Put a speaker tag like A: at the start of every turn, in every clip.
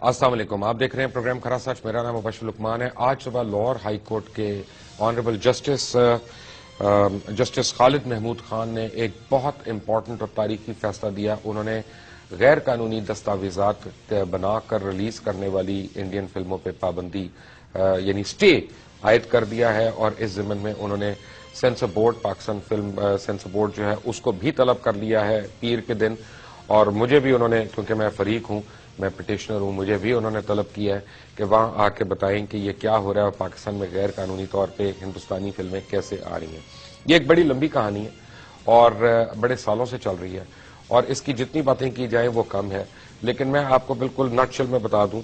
A: السلام علیکم، آپ دیکھ رہے ہیں پروگرام کھرا سچ. میرا نام مبشر لقمان ہے. آج صبح لاہور ہائی کورٹ کے آنریبل جسٹس خالد محمود خان نے ایک بہت امپورٹنٹ اور تاریخی فیصلہ دیا. انہوں نے غیر قانونی دستاویزات بنا کر ریلیز کرنے والی انڈین فلموں پہ پابندی یعنی سٹے عائد کر دیا ہے، اور اس ضمن میں انہوں نے censor board, Pakistan film censor board جو ہے اس کو بھی طلب کر لیا ہے پیر کے دن. اور مجھے بھی انہوں نے، کیونکہ میں فریق ہوں، میں پٹیشنر ہوں، مجھے بھی انہوں نے طلب کیا ہے کہ وہاں آ کے بتائیں کہ یہ کیا ہو رہا ہے اور پاکستان میں غیر قانونی طور پہ ہندوستانی فلمیں کیسے آ رہی ہیں. یہ ایک بڑی لمبی کہانی ہے اور بڑے سالوں سے چل رہی ہے، اور اس کی جتنی باتیں کی جائیں وہ کم ہے. لیکن میں آپ کو بالکل نٹ شل میں بتا دوں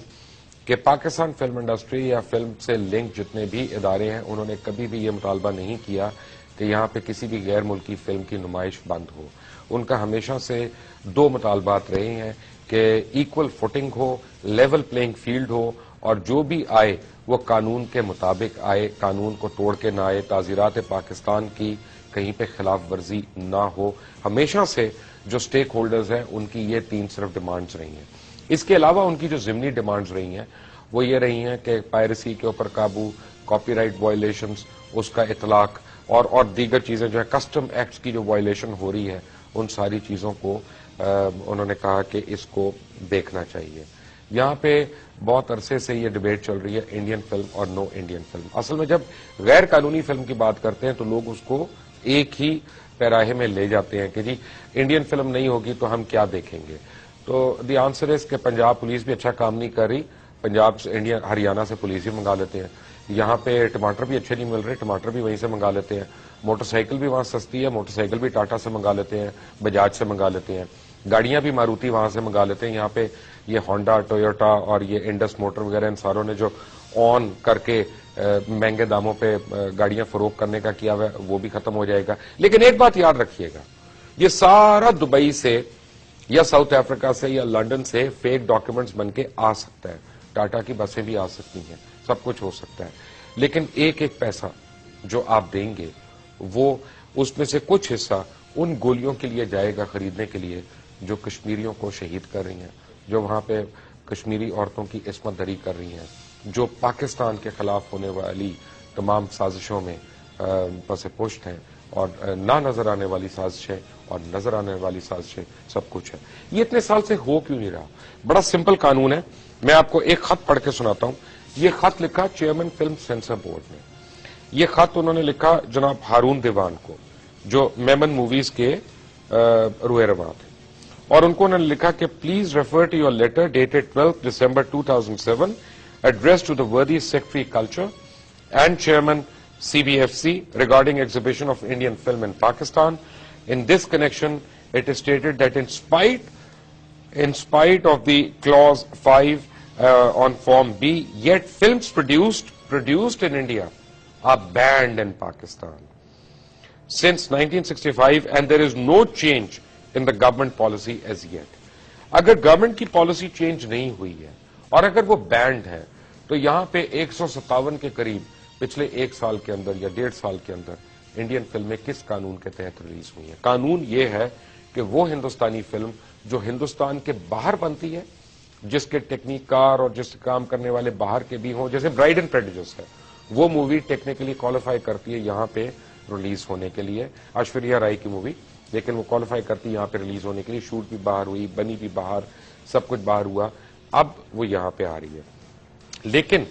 A: کہ پاکستان فلم انڈسٹری یا فلم سے لنک جتنے بھی ادارے ہیں، انہوں نے کبھی بھی یہ مطالبہ نہیں کیا کہ یہاں پہ کسی بھی غیر ملکی فلم کی نمائش بند ہو. ان کا ہمیشہ سے دو مطالبات رہے ہیں کہ ایکول فوٹنگ ہو، لیول پلینگ فیلڈ ہو، اور جو بھی آئے وہ قانون کے مطابق آئے، قانون کو توڑ کے نہ آئے، تعزیرات پاکستان کی کہیں پہ خلاف ورزی نہ ہو. ہمیشہ سے جو سٹیک ہولڈرز ہیں ان کی یہ تین صرف ڈیمانڈز رہی ہیں. اس کے علاوہ ان کی جو ضمنی ڈیمانڈز رہی ہیں وہ یہ رہی ہیں کہ پائرسی کے اوپر قابو، کاپی رائٹ وائلیشنز، اس کا اطلاق، اور دیگر چیزیں جو ہے کسٹم ایکٹس کی جو وائلیشن ہو رہی ہے، ان ساری چیزوں کو انہوں نے کہا کہ اس کو دیکھنا چاہیے. یہاں پہ بہت عرصے سے یہ ڈیبیٹ چل رہی ہے انڈین فلم اور نو انڈین فلم. اصل میں جب غیر قانونی فلم کی بات کرتے ہیں تو لوگ اس کو ایک ہی پیراہے میں لے جاتے ہیں کہ جی انڈین فلم نہیں ہوگی تو ہم کیا دیکھیں گے. تو دی آنسر از کہ پنجاب پولیس بھی اچھا کام نہیں کر رہی. پنجاب سے انڈین ہریانہ سے پولیس بھی منگا لیتے ہیں. یہاں پہ ٹماٹر بھی اچھے نہیں مل رہے، ٹماٹر بھی وہیں سے منگا لیتے ہیں. موٹر سائیکل بھی وہاں سستی ہے، موٹر سائیکل بھی ٹاٹا سے منگا لیتے ہیں، بجاج سے منگا لیتے ہیں. گاڑیاں بھی ماروتی وہاں سے منگا لیتے ہیں. یہاں پہ یہ ہونڈا، ٹویوٹا اور یہ انڈس موٹر وغیرہ ان ساروں نے جو آن کر کے مہنگے داموں پہ گاڑیاں فروخت کرنے کا کیا ہوا ہے وہ بھی ختم ہو جائے گا. لیکن ایک بات یاد رکھیے گا، یہ سارا دبئی سے یا ساؤتھ افریقہ سے یا لنڈن سے فیک ڈاکیومنٹس بن کے آ سکتا ہے. ٹاٹا کی بسیں بھی آ سکتی ہیں، سب کچھ ہو سکتا ہے. لیکن ایک ایک پیسہ جو آپ دیں گے وہ اس میں سے کچھ حصہ ان گولیوں کے لیے جائے گا خریدنے کے لیے جو کشمیریوں کو شہید کر رہی ہیں، جو وہاں پہ کشمیری عورتوں کی عصمت دری کر رہی ہیں، جو پاکستان کے خلاف ہونے والی تمام سازشوں میں پس پشت ہیں، اور نہ نظر آنے والی سازشیں اور نظر آنے والی سازشیں سب کچھ ہے. یہ اتنے سال سے ہو کیوں نہیں رہا؟ بڑا سمپل قانون ہے. میں آپ کو ایک خط پڑھ کے سناتا ہوں. یہ خط لکھا چیئرمین فلم سینسر بورڈ نے. یہ خط انہوں نے لکھا جناب ہارون دیوان کو، جو میمن موویز کے روئے رواں تھے، اور ان کو انہوں نے لکھا کہ please refer to your letter dated 12 December 2007 address to the وردی secretary culture and chairman CBFC regarding exhibition of Indian film in Pakistan. In this connection, it is stated that in spite of the clause 5 on Form B, yet films produced in India are banned in Pakistan since 1965, and there is no change in the government policy as yet. اگر government کی policy change نہیں ہوئی ہے اور اگر وہ band ہے تو یہاں پہ 157 کے قریب پچھلے ایک سال کے اندر یا 1.5 سال کے اندر انڈین فلمیں کس قانون کے تحت ریلیز ہوئی ہیں؟ قانون یہ ہے کہ وہ ہندوستانی فلم جو ہندوستان کے باہر بنتی ہے، جس کے ٹیکنیک کار اور جس کام کرنے والے باہر کے بھی ہوں، جیسے برائڈ اینڈ پریجوڈس ہے، وہ مووی ٹیکنیکلی کوالیفائی کرتی ہے یہاں پہ ریلیز ہونے کے لیے. ایشوریہ رائے کی مووی، لیکن وہ کوالیفائی کرتی ہے یہاں پہ ریلیز ہونے کے لیے. شوٹ بھی باہر ہوئی، بنی بھی باہر، سب کچھ باہر ہوا، اب وہ یہاں پہ آ رہی ہے. لیکن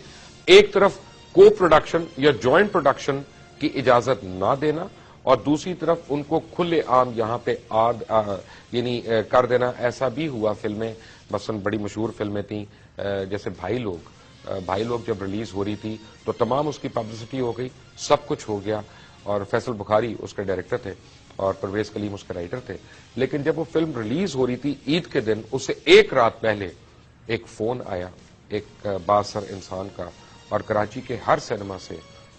A: ایک طرف کو پروڈکشن یا جوائنٹ پروڈکشن کی اجازت نہ دینا، اور دوسری طرف ان کو کھلے عام یہاں پہ یعنی کر دینا. ایسا بھی ہوا فلمیں، مثلا بڑی مشہور فلمیں تھیں جیسے بھائی لوگ جب ریلیز ہو رہی تھی تو تمام اس کی پبلسٹی ہو گئی، سب کچھ ہو گیا، اور فیصل بخاری اس کے ڈائریکٹر تھے اور پرویز کلیم اس کے رائٹر تھے. لیکن جب وہ فلم ریلیز ہو رہی تھی عید کے دن، اس سے ایک رات پہلے ایک فون آیا ایک بااثر انسان کا، اور کراچی کے ہر سینما سے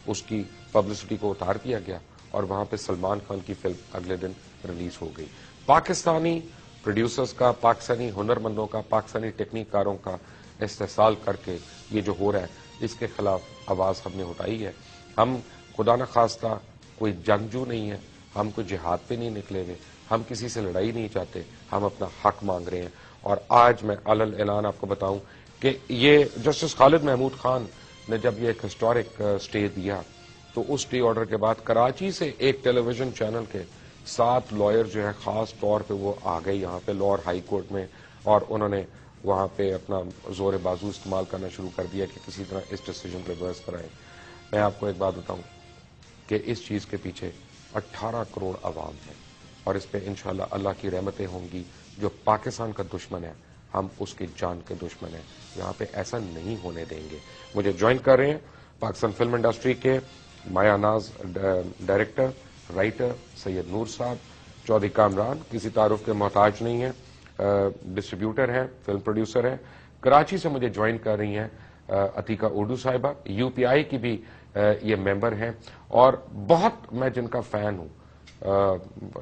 A: اس کی پبلسٹی کو اتار دیا گیا، اور وہاں پہ سلمان خان کی فلم اگلے دن ریلیز ہو گئی. پاکستانی پروڈیوسرز کا، پاکستانی ہنرمندوں کا، پاکستانی ٹیکنیک کاروں کا استحصال کر کے یہ جو ہو رہا ہے اس کے خلاف آواز ہم نے اٹھائی ہے. ہم خدا نخواستہ کوئی جنگجو نہیں ہے، ہم کوئی جہاد پہ نہیں نکلے ہوئے، ہم کسی سے لڑائی نہیں چاہتے، ہم اپنا حق مانگ رہے ہیں. اور آج میں علل اعلان آپ کو بتاؤں کہ یہ جسٹس خالد محمود خان نے جب یہ ایک ہسٹورک اسٹے دیا تو اس اسٹے آرڈر کے بعد کراچی سے ایک ٹیلی ویژن چینل کے 7 لائر جو ہے خاص طور پہ وہ آ گئے یہاں پہ لاہور ہائی کورٹ میں، اور انہوں نے وہاں پہ اپنا زور بازو استعمال کرنا شروع کر دیا کہ کسی طرح اس ڈیسیجن ریورس کرائیں. میں آپ کو ایک بات بتاؤں کہ اس چیز کے پیچھے 18 کروڑ عوام ہے، اور اس پہ انشاءاللہ اللہ کی رحمتیں ہوں گی. جو پاکستان کا دشمن ہے ہم اس کی جان کے دشمن ہیں، یہاں پہ ایسا نہیں ہونے دیں گے. مجھے جوائن کر رہے ہیں پاکستان فلم انڈسٹری کے مایا ناز ڈائریکٹر رائٹر سید نور صاحب. چودھری کامران کسی تعارف کے محتاج نہیں ہے، ڈسٹریبیوٹر ہے، فلم پروڈیوسر ہے. کراچی سے مجھے جوائن کر رہی ہیں عتیقہ اردو صاحبہ، یو پی آئی کی بھی یہ ممبر ہیں، اور بہت میں جن کا فین ہوں،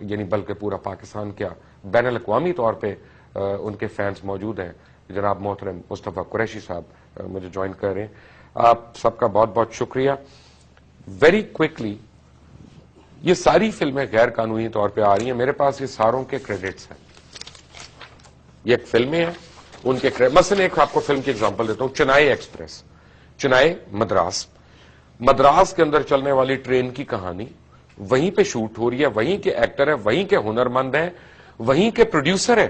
A: یعنی بلکہ پورا پاکستان کیا بین الاقوامی طور پہ ان کے فینس موجود ہیں. جناب محترم مصطفیٰ قریشی صاحب مجھے جوائن کر رہے ہیں. آپ سب کا بہت بہت شکریہ. ویری کوئکلی، یہ ساری فلمیں غیر قانونی طور پہ آ رہی ہیں، میرے پاس یہ ساروں کے کریڈٹس ہیں. یہ ایک فلمیں ہیں، ان کے مثلا ایک آپ کو فلم کی ایگزامپل دیتا ہوں، چنائی ایکسپریس، چنائی مدراس کے اندر چلنے والی ٹرین کی کہانی وہیں پہ شوٹ ہو رہی ہے، وہیں کے ایکٹر ہیں، وہیں کے ہنرمند ہیں، وہیں کے پروڈیوسر ہیں،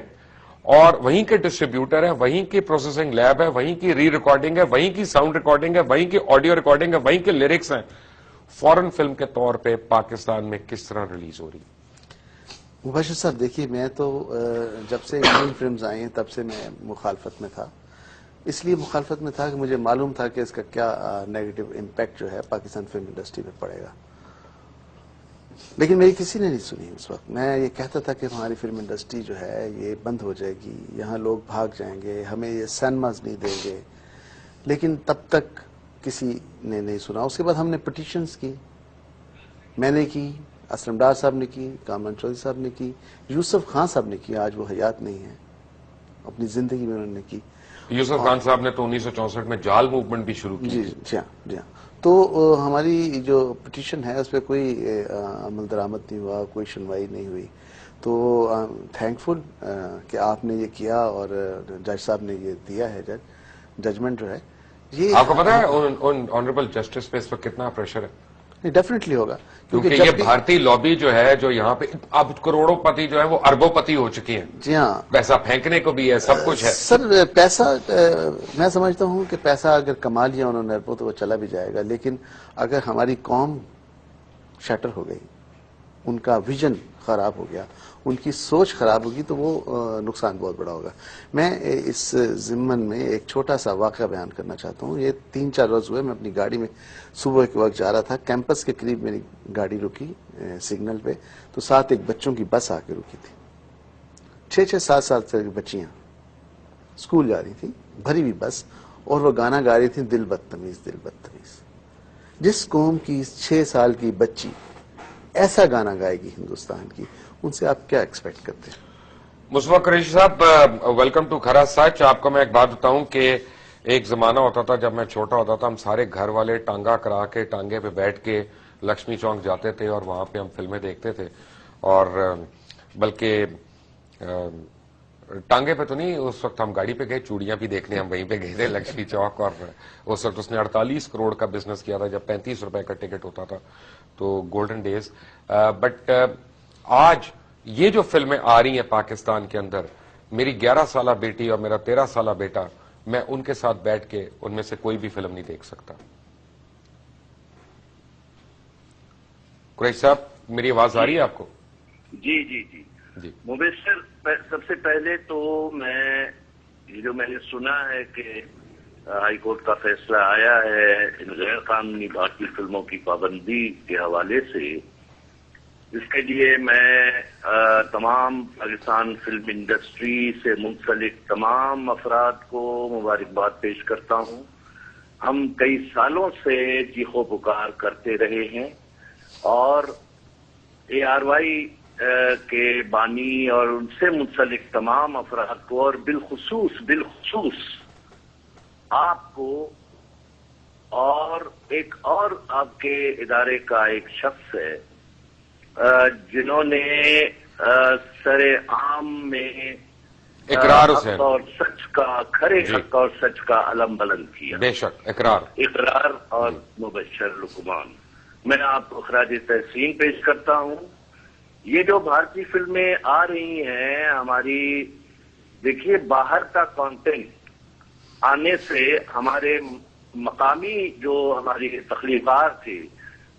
A: اور وہیں کے ڈسٹریبیوٹر ہیں، وہیں کی پروسیسنگ لیب ہے، وہیں کی ری ریکارڈنگ ہے، وہیں کی ساؤنڈ ریکارڈنگ ہے، وہیں کی آڈیو ریکارڈنگ ہے، وہیں کے لیرکس ہیں. فورن فلم کے طور پہ پاکستان میں کس طرح ریلیز ہو رہی ہے؟
B: مبشر صاحب دیکھیے، میں تو جب سے انڈین فلمز آئی ہیں تب سے میں مخالفت میں تھا. اس لیے مخالفت میں تھا کہ مجھے معلوم تھا کہ اس کا کیا نیگیٹو امپیکٹ جو ہے پاکستان فلم انڈسٹری پہ پڑے گا. لیکن میری کسی نے نہیں سنی اس وقت. میں یہ کہتا تھا کہ ہماری فلم انڈسٹری جو ہے یہ بند ہو جائے گی، یہاں لوگ بھاگ جائیں گے، ہمیں یہ سینماز نہیں دیں گے. لیکن تب تک کسی نے نہیں سنا. اس کے بعد ہم نے پٹیشنز کی، میں نے کی، اسلم ڈار صاحب نے کی، کامران چودھری صاحب نے کی، یوسف خان صاحب نے کی. آج وہ حیات نہیں ہے، اپنی زندگی میں انہوں نے کی.
A: یوسف خان صاحب نے تو 1964 میں جال موومنٹ بھی شروع کی.
B: جی ہاں. تو ہماری جو پٹیشن ہے اس پہ کوئی عمل درآمد نہیں ہوا، کوئی سنوائی نہیں ہوئی. تو تھینک فل کہ آپ نے یہ کیا اور جج صاحب نے یہ دیا ہے ججمنٹ جو ہے. یہ
A: آپ کو پتا ہے آنریبل جسٹس پہ اس وقت کتنا پریشر ہے؟
B: ڈیفینیٹلی ہوگا،
A: کیونکہ یہ بھارتی لابی جو ہے جو یہاں پہ اب کروڑوں پتی جو ہے وہ اربوں پتی ہو چکی ہیں.
B: جی ہاں،
A: پیسہ پھینکنے کو بھی ہے، سب کچھ ہے.
B: سر پیسہ میں سمجھتا ہوں کہ پیسہ اگر کما لیا انہوں نے اربوں تو وہ چلا بھی جائے گا. لیکن اگر ہماری قوم شٹر ہو گئی، ان کا ویژن خراب ہو گیا، ان کی سوچ خراب ہوگی، تو وہ نقصان بہت بڑا ہوگا. میں اس ضمن میں ایک چھوٹا سا واقعہ بیان کرنا چاہتا ہوں. یہ 3-4 روز ہوئے، میں اپنی گاڑی میں صبح کے وقت جا رہا تھا، کیمپس کے قریب میری گاڑی رکی سگنل پہ، تو ساتھ ایک بچوں کی بس آ کے رکی تھی. 6-7 سال سے بچیاں اسکول جا رہی تھیں، بھری ہوئی بس، اور وہ گانا گا رہی تھیں، دل بدتمیز دل بدتمیز. جس قوم کی 6 سال کی بچی ایسا گانا گائے گی ہندوستان کی، ان سے آپ کیا ایکسپیکٹ کرتے ہیں؟
A: مصطفیٰ قریشی صاحب، ویلکم ٹو کھرا سچ. آپ کو میں ایک بات بتاؤں کہ ایک زمانہ ہوتا تھا جب میں چھوٹا ہوتا تھا، ہم سارے گھر والے ٹانگا کرا کے ٹانگے پہ بیٹھ کے لکشمی چوک جاتے تھے اور وہاں پہ ہم فلمیں دیکھتے تھے. اور بلکہ ٹانگے پہ تو نہیں، اس وقت ہم گاڑی پہ گئے، چوڑیاں بھی دیکھنے ہم وہیں پہ گئے تھے لکشمی چوک. اور اس وقت اس نے 48 کروڑ کا بزنس کیا تھا جب 35 روپے کا ٹکٹ ہوتا تھا. تو گولڈن ڈیز. بٹ آج یہ جو فلمیں آ رہی ہیں پاکستان کے اندر، میری 11 سالہ بیٹی اور میرا 13 سالہ بیٹا، میں ان کے ساتھ بیٹھ کے ان میں سے کوئی بھی فلم نہیں دیکھ سکتا. قریشی صاحب، میری آواز آ رہی ہے آپ کو؟
C: جی جی جی جی مبشر، سب سے پہلے تو میں نے سنا ہے کہ ہائی کورٹ کا فیصلہ آیا ہے ان غیر قانونی بھارتی فلموں کی پابندی کے حوالے سے، اس کے لیے میں تمام پاکستان فلم انڈسٹری سے منسلک تمام افراد کو مبارکباد پیش کرتا ہوں. ہم کئی سالوں سے چیخو پکار کرتے رہے ہیں، اور ARY کے بانی اور ان سے منسلک تمام افراد کو، اور بالخصوص آپ کو، اور ایک اور آپ کے ادارے کا ایک شخص ہے جنہوں نے سر عام میں
A: اقرار
C: حق
A: حسین
C: اور سچ کا، کھرے حق اور سچ کا علم بلند کیا.
A: بے شک اقرار
C: اور مبشر لقمان. میں آپ کو خراج تحسین پیش کرتا ہوں. یہ جو بھارتی فلمیں آ رہی ہیں ہماری، دیکھیے باہر کا کانٹینٹ آنے سے ہمارے مقامی جو ہماری تخلیقات تھے،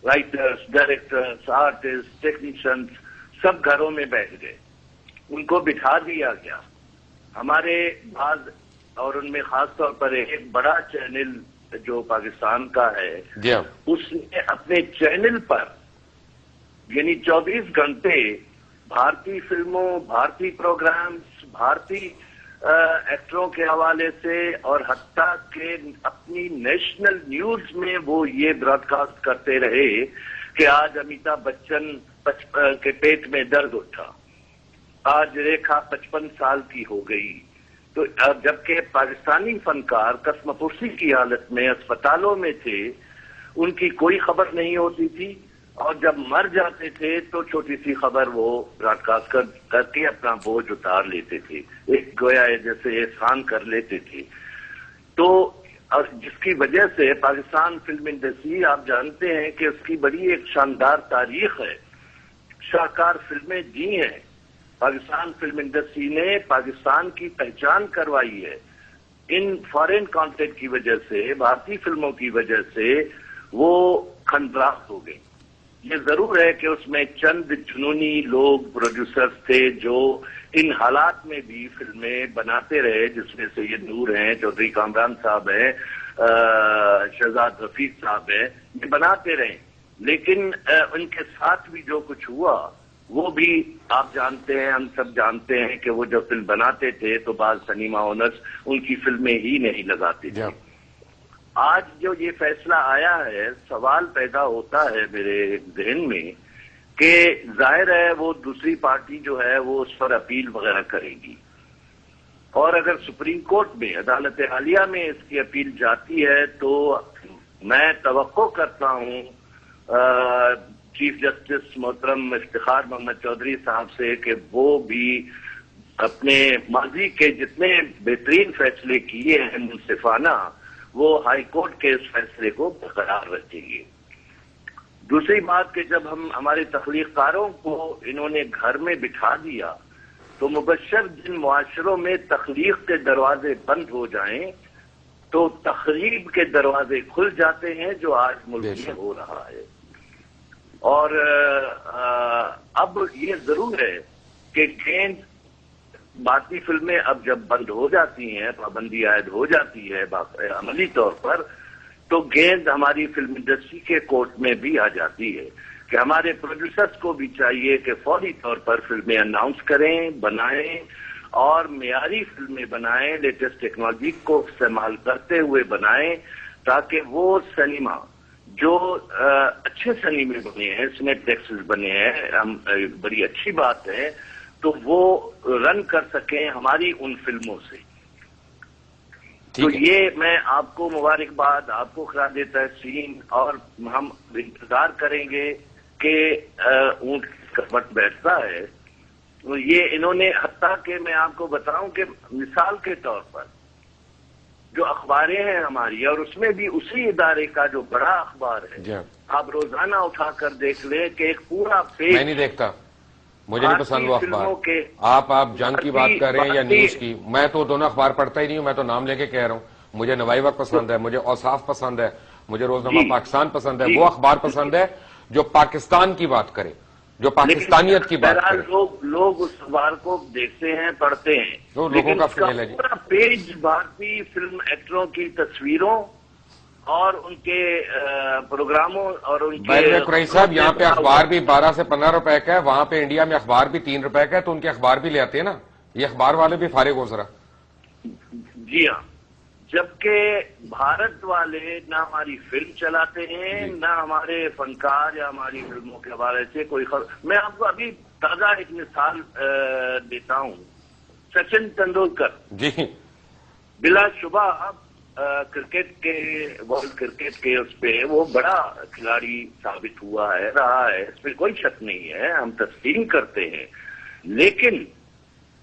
C: رائٹرز، ڈائریکٹرز، آرٹسٹ، ٹیکنیشینز، سب گھروں میں بیٹھ گئے. ان کو بٹھا دیا گیا. ہمارے بعض، اور ان میں خاص طور پر ایک بڑا چینل جو پاکستان کا ہے، اس نے اپنے چینل پر یعنی 24 گھنٹے بھارتی فلموں، بھارتی پروگرامز، بھارتی ایکٹروں کے حوالے سے، اور حتیٰ کہ اپنی نیشنل نیوز میں وہ یہ براڈ کاسٹ کرتے رہے کہ آج امیتابھ بچن کے پیٹ میں درد اٹھا، آج ریکھا 55 سال کی ہو گئی. تو جبکہ پاکستانی فنکار قسم پرسی کی حالت میں اسپتالوں میں تھے، ان کی کوئی خبر نہیں ہوتی تھی، اور جب مر جاتے تھے تو چھوٹی سی خبر وہ براڈ کاسٹ کر کے اپنا بوجھ اتار لیتے تھے، ایک گویا جیسے احسان کر لیتے تھے. تو جس کی وجہ سے پاکستان فلم انڈسٹری، آپ جانتے ہیں کہ اس کی بڑی ایک شاندار تاریخ ہے، شاہکار فلمیں دی ہیں. پاکستان فلم انڈسٹری نے پاکستان کی پہچان کروائی ہے. ان فارن کانٹینٹ کی وجہ سے، بھارتی فلموں کی وجہ سے وہ کھنڈرات ہو گئی. یہ ضرور ہے کہ اس میں چند جنونی لوگ، پروڈیوسرز تھے جو ان حالات میں بھی فلمیں بناتے رہے، جس میں سید نور ہیں، چودھری کامران صاحب ہیں، شہزاد رفیق صاحب ہیں، یہ بناتے رہے. لیکن ان کے ساتھ بھی جو کچھ ہوا وہ بھی آپ جانتے ہیں، ہم سب جانتے ہیں کہ وہ جب فلم بناتے تھے تو بعض سنیما اونرز ان کی فلمیں ہی نہیں لگاتے تھے. آج جو یہ فیصلہ آیا ہے، سوال پیدا ہوتا ہے میرے ذہن میں کہ ظاہر ہے وہ دوسری پارٹی جو ہے وہ اس پر اپیل وغیرہ کرے گی، اور اگر سپریم کورٹ میں، عدالت عالیہ میں اس کی اپیل جاتی ہے تو میں توقع کرتا ہوں چیف جسٹس محترم افتخار محمد چودھری صاحب سے کہ وہ بھی اپنے ماضی کے جتنے بہترین فیصلے کیے ہیں منصفانہ، وہ ہائی کورٹ کے اس فیصلے کو برقرار رکھیں گے. دوسری بات کہ جب ہمارے تخلیق کاروں کو انہوں نے گھر میں بٹھا دیا تو مبشر جن معاشروں میں تخلیق کے دروازے بند ہو جائیں تو تخریب کے دروازے کھل جاتے ہیں، جو آج ملک میں ہو رہا ہے. اور اب یہ ضرور ہے کہ گیند بھارتی فلمیں اب جب بند ہو جاتی ہیں، پابندی عائد ہو جاتی ہے عملی طور پر، تو گیند ہماری فلم انڈسٹری کے کورٹ میں بھی آ جاتی ہے کہ ہمارے پروڈیوسرز کو بھی چاہیے کہ فوری طور پر فلمیں اناؤنس کریں، بنائیں، اور معیاری فلمیں بنائیں، لیٹسٹ ٹیکنالوجی کو استعمال کرتے ہوئے بنائیں، تاکہ وہ سنیما جو اچھے سنیمے بنے ہیں، سنیٹ ٹیکسز بنے ہیں، بڑی اچھی بات ہے، تو وہ رن کر سکیں ہماری ان فلموں سے. تو یہ میں آپ کو مبارکباد، آپ کو خراج تحسین، اور ہم انتظار کریں گے کہ اونٹ کا وقت بیٹھتا ہے. تو یہ انہوں نے، حتیٰ کہ میں آپ کو بتاؤں کہ مثال کے طور پر جو اخباریں ہیں ہماری، اور اس میں بھی اسی ادارے کا جو بڑا اخبار ہے، آپ روزانہ اٹھا کر دیکھ لیں کہ ایک پورا پیج،
A: میں نہیں دیکھتا، مجھے نہیں پسند وہ اخبار. آپ جنگ کی بات کر رہے ہیں یا نیوز کی، میں تو دونوں اخبار پڑھتا ہی نہیں ہوں. میں تو نام لے کے کہہ رہا ہوں، مجھے نوائی وقت پسند ہے، مجھے اوصاف پسند ہے، مجھے روزنامہ پاکستان پسند ہے. وہ اخبار پسند ہے جو پاکستان کی بات کرے، جو پاکستانیت کی بات کرے.
C: لوگ اس اخبار کو دیکھتے ہیں، پڑھتے ہیں،
A: لوگوں کا فیل ہے.
C: پورا پیج بھارتی فلم ایکٹروں کی تصویروں اور ان کے پروگراموں اور ان کے
A: قریشی صاحب، یہاں پہ اخبار بھی 12 سے 15 روپے کا ہے، وہاں پہ انڈیا میں اخبار بھی 3 روپے کا ہے، تو ان کے اخبار بھی لے آتے ہیں نا. یہ اخبار والے بھی فارغ ہو ذرا.
C: جی ہاں، جبکہ بھارت والے نہ ہماری فلم چلاتے ہیں، نہ ہمارے فنکار یا ہماری فلموں کے حوالے سے کوئی خبر. میں آپ کو ابھی تازہ ایک مثال دیتا ہوں. سچن تندولکر
A: جی
C: بلا شبہ کرکٹ کے، ورلڈ کرکٹ کے اس پہ وہ بڑا کھلاڑی ثابت ہوا ہے، رہا ہے، اس پہ کوئی شک نہیں ہے، ہم تسلیم کرتے ہیں. لیکن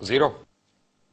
A: 0।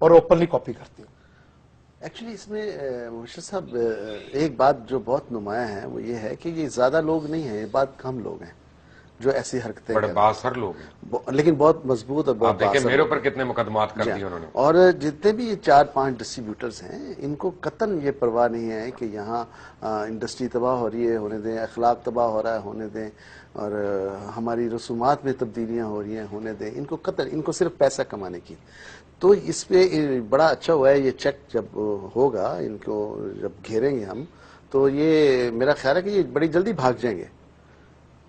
D: اور اوپنلی کاپی کرتے ہیں.
B: ایکچولی اس میں مبشر صاحب ایک بات جو بہت نمایاں ہے وہ یہ ہے کہ یہ زیادہ لوگ نہیں ہیں, یہ بات کم لوگ ہیں جو ایسی حرکتیں
A: بڑے بااثر لوگ ہیں,
B: لیکن بہت مضبوط اور بہت
A: آپ دیکھیں میرے اوپر کتنے مقدمات کر دیے انہوں نے.
B: اور جتنے بھی یہ 4-5 ڈسٹریبیوٹرز ہیں ان کو قطعاً یہ پرواہ نہیں ہے کہ یہاں انڈسٹری تباہ ہو رہی ہے ہونے دیں, اخلاق تباہ ہو رہا ہے ہونے دیں, اور ہماری رسومات میں تبدیلیاں ہو رہی ہیں ہونے دیں. ان کو قطعاً ان کو صرف پیسہ کمانے کی. تو اس پہ بڑا اچھا ہوا ہے یہ چیک جب ہوگا, ان کو جب گھیریں گے ہم تو یہ میرا خیال ہے کہ یہ بڑی جلدی بھاگ جائیں گے,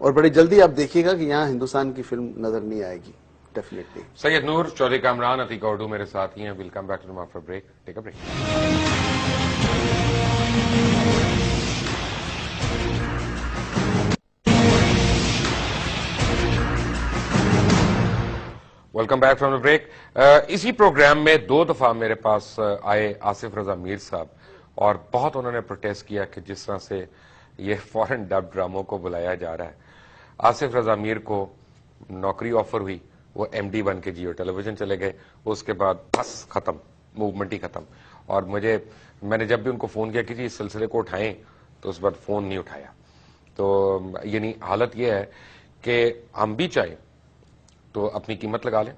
B: اور بڑی جلدی آپ دیکھیے گا کہ یہاں ہندوستان کی فلم نظر نہیں آئے گی ڈیفینیٹلی.
A: سید نور, چودھری کامران, عتیقہ اردو میرے ساتھ ہی ہیں. We'll come back to after break. Take a break. Welcome back from the break. اسی پروگرام میں 2 دفعہ میرے پاس آئے آصف رضا میر صاحب, اور بہت انہوں نے پروٹیسٹ کیا کہ جس طرح سے یہ فورن ڈب ڈراموں کو بلایا جا رہا ہے. آصف رضا میر کو نوکری آفر ہوئی, وہ ایم ڈی بن کے جیو ٹیلی ویژن چلے گئے, اس کے بعد بس ختم, موومنٹ ہی ختم. اور میں نے جب بھی ان کو فون کیا کہ جی اس سلسلے کو اٹھائیں تو اس بعد فون نہیں اٹھایا. تو یعنی حالت یہ ہے کہ ہم بھی چاہیں تو اپنی قیمت لگا لیں,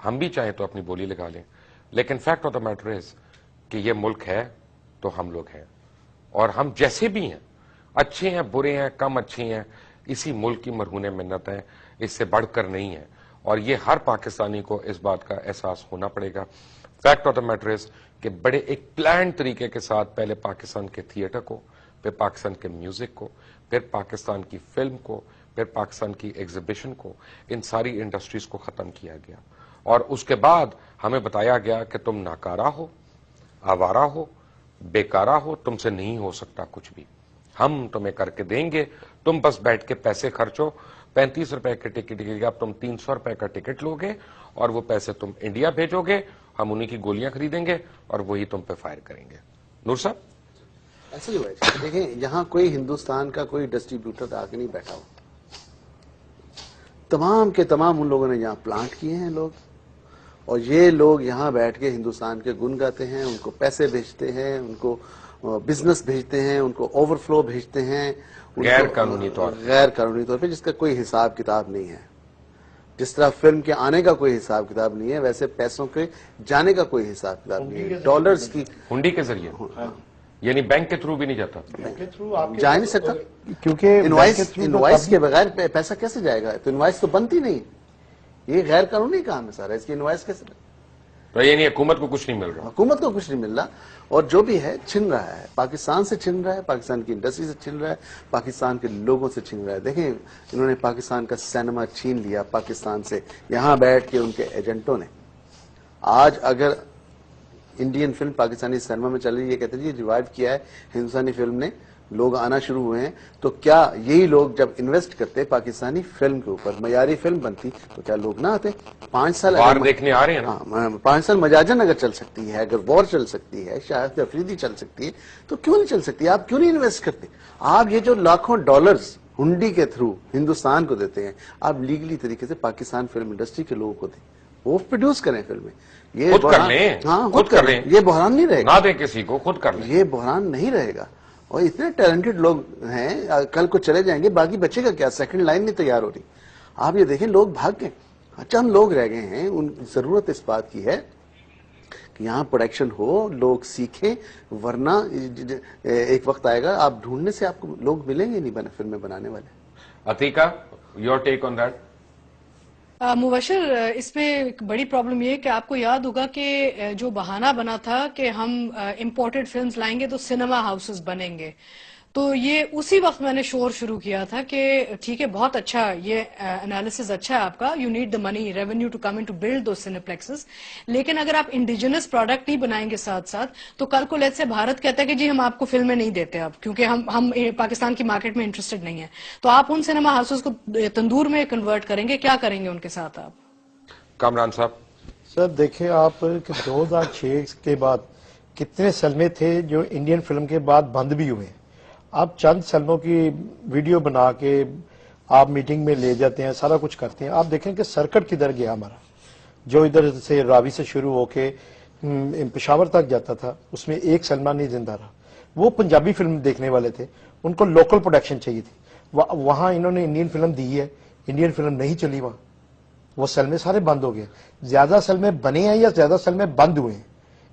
A: ہم بھی چاہیں تو اپنی بولی لگا لیں, لیکن fact of the matter is کہ یہ ملک ہے تو ہم لوگ ہیں, اور ہم جیسے بھی ہیں, اچھے ہیں برے ہیں کم اچھے ہیں, اسی ملک کی مرہون منت ہے, اس سے بڑھ کر نہیں ہے. اور یہ ہر پاکستانی کو اس بات کا احساس ہونا پڑے گا. Fact of the matter is کہ بڑے ایک پلان طریقے کے ساتھ پہلے پاکستان کے تھیٹر کو, پھر پاکستان کے میوزک کو, پھر پاکستان کی فلم کو, پھر پاکستان کی ایگزیبیشن کو, ان ساری انڈسٹریز کو ختم کیا گیا. اور اس کے بعد ہمیں بتایا گیا کہ تم ناکارہ ہو, آوارہ ہو, بیکارہ ہو, تم سے نہیں ہو سکتا کچھ بھی, ہم تمہیں کر کے دیں گے, تم بس بیٹھ کے پیسے خرچو. 35 روپے کے ٹکٹ کی اب تم 300 روپے کا ٹکٹ لو گے, اور وہ پیسے تم انڈیا بھیجو گے, ہم انہی کی گولیاں خریدیں گے اور وہی تم پہ فائر کریں گے. نور صاحب
B: ایسے ہی ہوا ہے. دیکھیں یہاں کوئی ہندوستان کا کوئی ڈسٹریبیوٹر آ کے نہیں بیٹھا ہو, تمام کے تمام ان لوگوں نے یہاں پلانٹ کیے ہیں لوگ, اور یہ لوگ یہاں بیٹھ کے ہندوستان کے گن گاتے ہیں, ان کو پیسے بھیجتے ہیں, ان کو بزنس بھیجتے ہیں, ان کو اوور فلو بھیجتے ہیں
A: غیر قانونی
B: طور پہ, جس کا کوئی حساب کتاب نہیں ہے. جس طرح فلم کے آنے کا کوئی حساب کتاب نہیں ہے, ویسے پیسوں کے جانے کا کوئی حساب کتاب نہیں ہے. ڈالرز کی
A: ہنڈی کے ذریعے, یعنی بینک کے تھرو بھی نہیں جاتا,
B: جا نہیں سکتا,
D: کیونکہ
B: انوائس کے بغیر پیسہ کیسے جائے گا؟ تو انوائس تو بنتی نہیں, یہ غیر قانونی کام ہے سارا, اس کی انوائس کیسے؟
A: تو یعنی حکومت کو کچھ نہیں مل رہا,
B: حکومت کو کچھ نہیں مل رہا, اور جو بھی ہے چھن رہا ہے, پاکستان سے چھن رہا ہے, پاکستان کی انڈسٹری سے چھن رہا ہے, پاکستان کے لوگوں سے چھن رہا ہے. دیکھیں انہوں نے پاکستان کا سینما چھین لیا پاکستان سے, یہاں بیٹھ کے ان کے ایجنٹوں نے. آج اگر انڈین فلم پاکستانی سینما میں چل رہی ہے, یہ کہتے ہیں یہ ریوائیو کیا ہے ہندوستانی فلم نے, لوگ آنا شروع ہوئے ہیں, تو کیا یہی لوگ جب انویسٹ کرتے پاکستانی فلم کے اوپر, معیاری فلم بنتی, تو کیا لوگ نہ آتے؟ 5 سال
A: دیکھنے آ رہے ہیں,
B: 5 سال مجاجن اگر چل سکتی ہے, اگر وار چل سکتی ہے, شاہد افریدی چل سکتی ہے, تو کیوں نہیں چل سکتی؟ آپ کیوں نہیں انویسٹ کرتے؟ آپ یہ جو لاکھوں ڈالرز ہنڈی کے تھرو ہندوستان کو دیتے ہیں, آپ لیگلی طریقے سے پاکستان فلم انڈسٹری کے لوگوں کو دیں, وہ پروڈیوس کریں فلمیں. یہ
A: خود کر لیں,
B: ہاں خود کر لیں, یہ بحران نہیں رہے گا,
A: نہ دیں کسی کو, خود کر لیں,
B: یہ بحران نہیں رہے گا. اور اتنے ٹیلنٹڈ لوگ ہیں, کل کو چلے جائیں گے, باقی بچے کا کیا؟ سیکنڈ لائن نہیں تیار ہو رہی. آپ یہ دیکھیں لوگ بھاگ گئے, چند لوگ رہ گئے ہیں. ان ضرورت اس بات کی ہے کہ یہاں پروڈکشن ہو, لوگ سیکھیں, ورنہ ایک وقت آئے گا آپ ڈھونڈنے سے آپ کو لوگ ملیں گے نہیں فلمیں بنانے والے.
A: Atiqa, your take on that.
E: مبشر, اس میں ایک بڑی پرابلم یہ ہے کہ آپ کو یاد ہوگا کہ جو بہانہ بنا تھا کہ ہم امپورٹڈ فلمز لائیں گے تو سنیما ہاؤسز بنیں گے, تو یہ اسی وقت میں نے شور شروع کیا تھا کہ ٹھیک ہے, بہت اچھا, یہ انالیسز اچھا ہے آپ کا, you need the money revenue to come in to build those cineplexes, لیکن اگر آپ انڈیجنس پروڈکٹ نہیں بنائیں گے ساتھ ساتھ, تو کل کو لیٹ سے بھارت کہتا ہے کہ جی ہم آپ کو فلمیں نہیں دیتے اب, کیونکہ ہم پاکستان کی مارکیٹ میں انٹرسٹڈ نہیں ہیں, تو آپ ان سنیما ہاؤسز کو تندور میں کنورٹ کریں گے, کیا کریں گے ان کے ساتھ آپ؟
A: کامران صاحب.
D: سر دیکھیں آپ کہ 2006 کے بعد کتنے سلمے تھے جو انڈین فلم کے بعد بند بھی ہوئے ہیں. آپ چند سلموں کی ویڈیو بنا کے آپ میٹنگ میں لے جاتے ہیں, سارا کچھ کرتے ہیں. آپ دیکھیں کہ سرکٹ کدھر گیا ہمارا, جو ادھر سے راوی سے شروع ہو کے پشاور تک جاتا تھا اس میں ایک سلمان نہیں زندہ رہا. وہ پنجابی فلم دیکھنے والے تھے, ان کو لوکل پروڈکشن چاہیے تھی. وہاں انہوں نے انڈین فلم دی ہے, انڈین فلم نہیں چلی وہاں, وہ سلمے سارے بند ہو گئے. زیادہ سلمے بنے ہیں یا زیادہ سلمے بند ہوئے ہیں,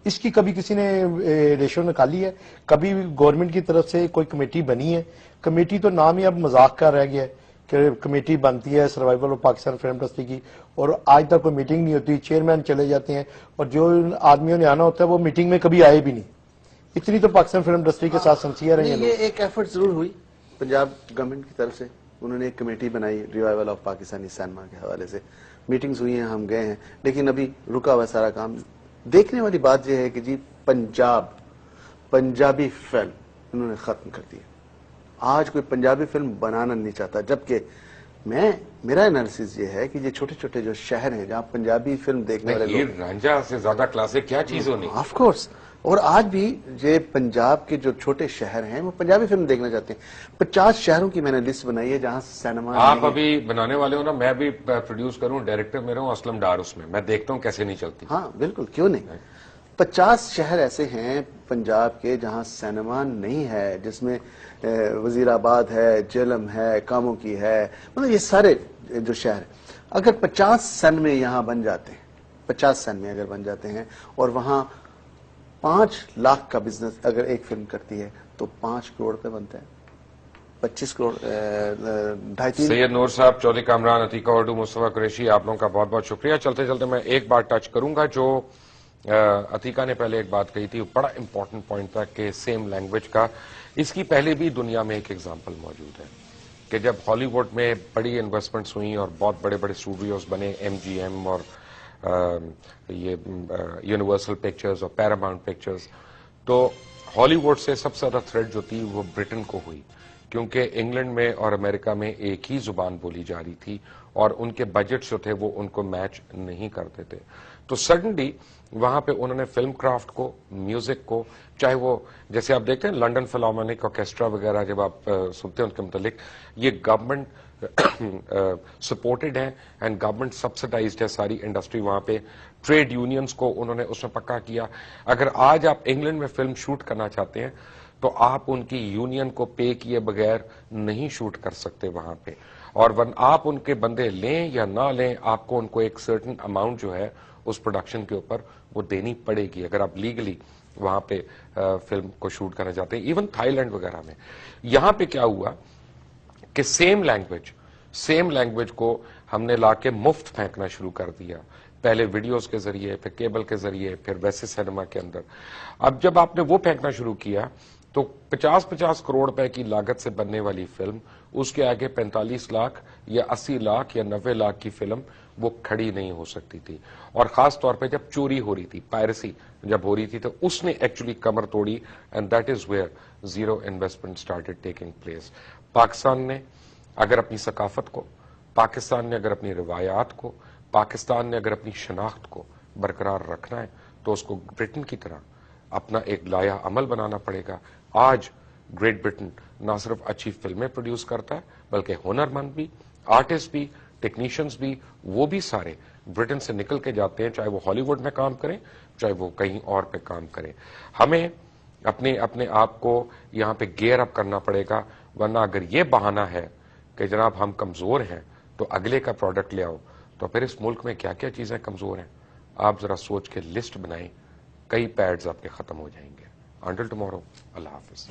D: اس کی کبھی کسی نے ریشو نکالی ہے؟ کبھی گورنمنٹ کی طرف سے کوئی کمیٹی بنی ہے؟ کمیٹی تو نام ہی اب مذاق کا رہ گیا ہے کہ کمیٹی بنتی ہے survival of Pakistan film industry کی, اور آج تک کوئی میٹنگ نہیں ہوتی, چیئرمین چلے جاتے ہیں, اور جو آدمیوں نے آنا ہوتا ہے وہ میٹنگ میں کبھی آئے بھی نہیں. اتنی تو پاکستان فلم انڈسٹری کے ساتھ سنسیئر رہی ہیں.
B: یہ ایک ایفرٹ ضرور ہوئی پنجاب گورنمنٹ کی طرف سے, انہوں نے ایک کمیٹی بنائی ریوائول آف پاکستانی سینما کے حوالے سے, میٹنگز ہوئی ہیں, ہم گئے ہیں, لیکن ابھی رکا ہوا سارا کام. دیکھنے والی بات یہ ہے کہ جی پنجابی فلم انہوں نے ختم کر دی. آج کوئی پنجابی فلم بنانا نہیں چاہتا, جبکہ میرا انالیسس یہ ہے کہ یہ چھوٹے چھوٹے جو شہر ہیں جہاں پنجابی فلم دیکھنے والے لوگ,
A: رانجھا سے زیادہ کلاسک کیا چیز ہونی.
B: آف کورس, اور آج بھی یہ پنجاب کے جو چھوٹے شہر ہیں وہ پنجابی فلم دیکھنا چاہتے ہیں. 50 شہروں کی میں نے لسٹ بنائی ہے جہاں سینما.
A: آپ ابھی بنانے والے ہو نا, میں بھی پروڈیوس کروں, ڈائریکٹر میرا ہوں اسلم ڈار, اس میں دیکھتا ہوں کیسے نہیں چلتی.
B: ہاں بالکل, کیوں نہیں. 50 شہر ایسے ہیں پنجاب کے جہاں سینما نہیں ہے, جس میں وزیر آباد ہے, جہلم ہے, کاموں کی ہے, مطلب یہ سارے جو شہر اگر 50 سینمے یہاں بن جاتے ہیں, 50 سینمے اگر بن جاتے ہیں, اور وہاں 5 لاکھ کا بزنس اگر ایک فلم کرتی ہے تو 5 کروڑ پہ بنتا ہے, 25 کروڑ 2.5.
A: سید نور صاحب, چودھری کامران, عتیقہ اردو, مصطفیٰ قریشی, آپ لوگوں کا بہت بہت شکریہ. چلتے چلتے میں ایک بات ٹچ کروں گا جو عتیقہ نے پہلے ایک بات کہی تھی, بڑا امپورٹنٹ پوائنٹ تھا کہ سیم لینگویج کا. اس کی پہلے بھی دنیا میں ایک ایگزامپل موجود ہے کہ جب ہالی ووڈ میں بڑی انویسٹمنٹس ہوئیں اور بہت بڑے بڑے اسٹوڈیوز بنے, MGM اور یہ یونیورسل پکچرز اور پیراماؤنٹ پکچرز, تو ہالی ووڈ سے سب سے زیادہ تھریٹ جو تھی وہ برٹن کو ہوئی, کیونکہ انگلینڈ میں اور امریکہ میں ایک ہی زبان بولی جا رہی تھی اور ان کے بجٹ جو تھے وہ ان کو میچ نہیں کرتے تھے. تو سڈنلی وہاں پہ انہوں نے فلم کرافٹ کو, میوزک کو, چاہے وہ جیسے آپ دیکھتے ہیں لنڈن فلارمونک آرکیسٹرا وغیرہ, جب آپ سنتے ہیں ان کے متعلق, یہ گورنمنٹ سپورٹڈ ہے اینڈ گورنمنٹ سبسڈائزڈ ہے ساری انڈسٹری وہاں پہ. ٹریڈ یونینز کو انہوں نے اس میں پکا کیا. اگر آج آپ انگلینڈ میں فلم شوٹ کرنا چاہتے ہیں تو آپ ان کی یونین کو پے کیے بغیر نہیں شوٹ کر سکتے وہاں پہ, اور آپ ان کے بندے لیں یا نہ لیں, آپ کو ان کو ایک سرٹن اماؤنٹ جو ہے اس پروڈکشن کے اوپر وہ دینی پڑے گی اگر آپ لیگلی وہاں پہ فلم کو شوٹ کرنا چاہتے ہیں. ایون تھائی لینڈ وغیرہ میں. یہاں پہ کیا ہوا کہ سیم لینگویج کو ہم نے لا کے مفت پھینکنا شروع کر دیا, پہلے ویڈیوز کے ذریعے, پھر کیبل کے ذریعے, پھر ویسے سینما کے اندر. اب جب آپ نے وہ پھینکنا شروع کیا تو 50 کروڑ روپے کی لاگت سے بننے والی فلم, اس کے آگے 45 لاکھ یا 80 لاکھ یا 90 لاکھ کی فلم وہ کھڑی نہیں ہو سکتی تھی. اور خاص طور پہ جب چوری ہو رہی تھی, پائرسی جب ہو رئی تھی, تو اس نے ایکچولی کمر توڑی, and that is where zero investment started taking place. Pakistan نے اگر اپنی ثقافت کو, پاکستان نے اگر اپنی روایات کو, پاکستان نے اگر اپنی شناخت کو برقرار رکھنا ہے تو اس کو برٹن کی طرح اپنا ایک لایا عمل بنانا پڑے گا. آج گریٹ برٹن نہ صرف اچھی فلمیں پروڈیوس کرتا ہے بلکہ ہنرمند بھی, آرٹسٹ بھی, ٹیکنیشینز بھی, وہ بھی سارے برٹن سے نکل کے جاتے ہیں, چاہے وہ ہالی ووڈ میں کام کریں چاہے وہ کہیں اور پہ کام کریں. ہمیں اپنے آپ کو یہاں پہ گیئر اپ کرنا پڑے گا, ورنہ اگر یہ بہانہ ہے کہ جناب ہم کمزور ہیں تو اگلے کا پروڈکٹ لے آؤ, تو پھر اس ملک میں کیا کیا چیزیں کمزور ہیں آپ ذرا سوچ کے لسٹ بنائیں, کئی پیڈز آپ کے ختم ہو جائیں گے. انٹل ٹمارو, اللہ حافظ.